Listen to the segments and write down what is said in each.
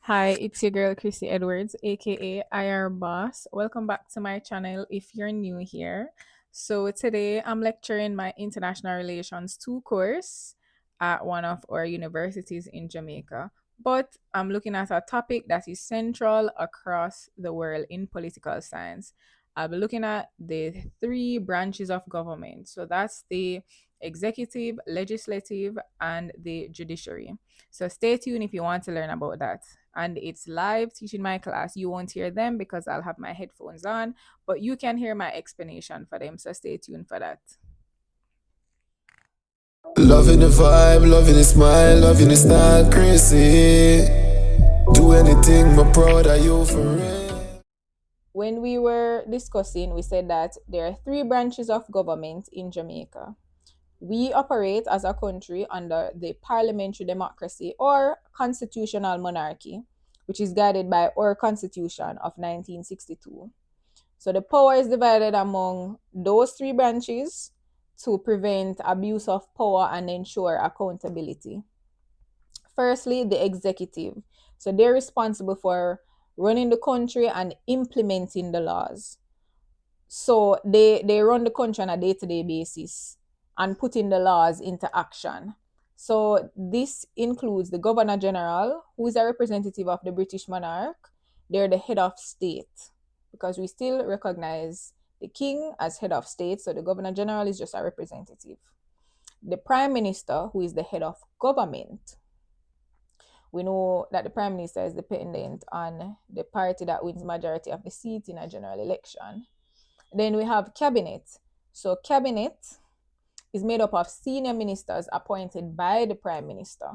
Hi, it's your girl Chrissy Edwards, aka IR Boss. Welcome back to my channel if you're new here. So, today I'm lecturing my International Relations 2 course at one of our universities in Jamaica. But I'm looking at a topic that is central across the world in political science. I'll be looking at the three branches of government. So, that's the executive, legislative, and the judiciary. So, stay tuned if you want to learn about that, and it's live teaching my class. You won't hear them because I'll have my headphones on, but you can hear my explanation for them. So stay tuned for that. Loving the vibe, loving the smile, loving the style, crazy. Do anything, but proud of you for real. When we were discussing, we said that there are three branches of government in Jamaica. We operate as a country under the parliamentary democracy or constitutional monarchy, which is guided by our constitution of 1962. So the power is divided among those three branches to prevent abuse of power and ensure accountability. Firstly, the executive. So they're responsible for running the country and implementing the laws. So they run the country on a day-to-day basis and putting the laws into action. So this includes the Governor General, who is a representative of the British monarch. They're the head of state because we still recognize the king as head of state. So the Governor General is just a representative. The Prime Minister, who is the head of government. We know that the Prime Minister is dependent on the party that wins majority of the seats in a general election. Then we have cabinet. So cabinet is made up of senior ministers appointed by the prime minister.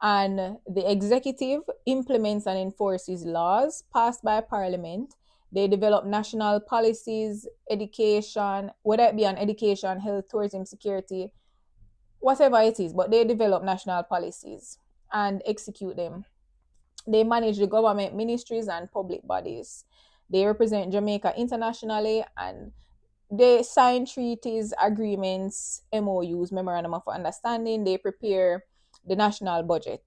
And the executive implements and enforces laws passed by parliament. They develop national policies, education, whether it be on education, health, tourism, security, whatever it is, but they develop national policies and execute them. They manage the government ministries and public bodies. They represent Jamaica internationally, and they sign treaties, agreements, MOUs, Memorandum of Understanding. They prepare the national budget.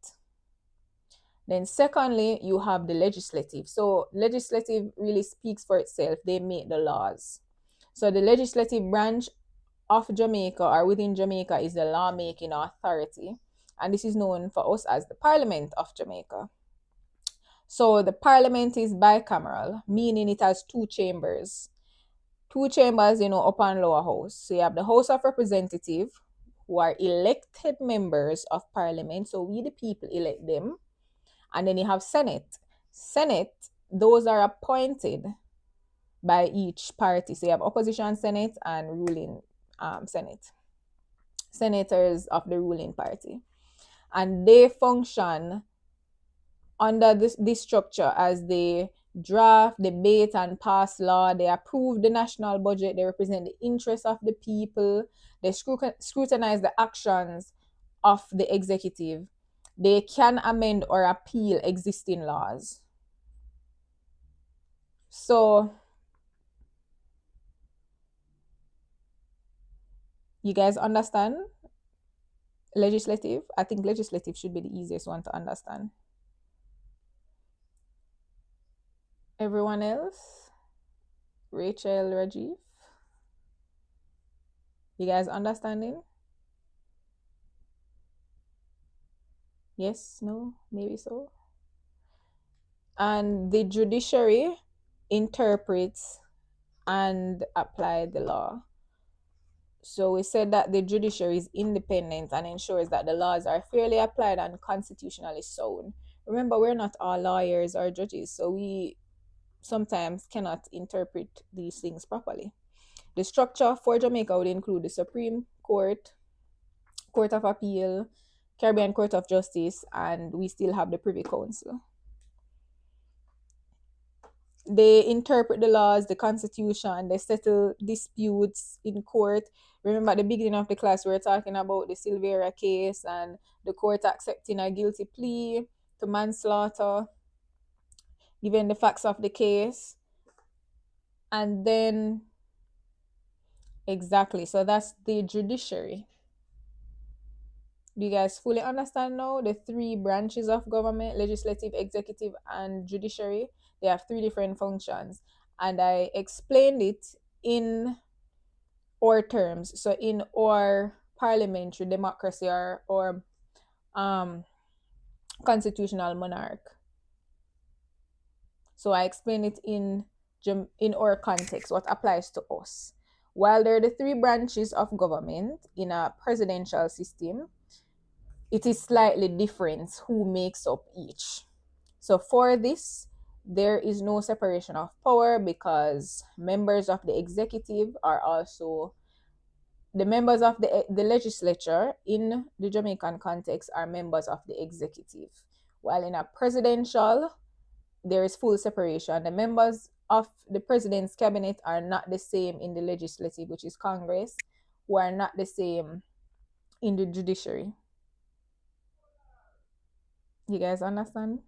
Then, secondly, you have the legislative. So, legislative really speaks for itself. They make the laws. So, the legislative branch of Jamaica or within Jamaica is the lawmaking authority. And this is known for us as the Parliament of Jamaica. So, the Parliament is bicameral, meaning it has two chambers. Two chambers, upper and lower house. So you have the House of Representative, who are elected members of Parliament. So we, the people, elect them. And then you have Senate. Senate, those are appointed by each party. So you have opposition Senate and ruling Senate. Senators of the ruling party. And they function under this structure as they draft, debate, and pass law. They approve the national budget. They represent the interests of the people. They scrutinize the actions of the executive. They can amend or appeal existing laws. So, you guys understand legislative? I think legislative should be the easiest one to understand. Everyone else? Rachel, Rajiv? You guys understanding? Yes, no, maybe so. And the judiciary interprets and apply the law. So we said that the judiciary is independent and ensures that the laws are fairly applied and constitutionally sound. Remember, we're not all lawyers or judges, so we sometimes cannot interpret these things properly. The structure for Jamaica would include the Supreme Court, Court of Appeal, Caribbean Court of Justice, and we still have the Privy Council. They interpret the laws, the constitution, they settle disputes in court. Remember at the beginning of the class, we were talking about the Silvera case and the court accepting a guilty plea to manslaughter, given the facts of the case. And then, exactly, so that's the judiciary. Do you guys fully understand now the three branches of government: legislative, executive, and judiciary? They have three different functions. And I explained it in our terms. So in our parliamentary democracy, or um, constitutional monarch. So I explain it in our context, what applies to us. While there are the three branches of government in a presidential system, it is slightly different who makes up each. So for this, there is no separation of power because members of the executive are also the members of the legislature in the Jamaican context are members of the executive. While in a presidential, there is full separation. The members of the president's cabinet are not the same in the legislative, which is Congress, who are not the same in the judiciary. You guys understand?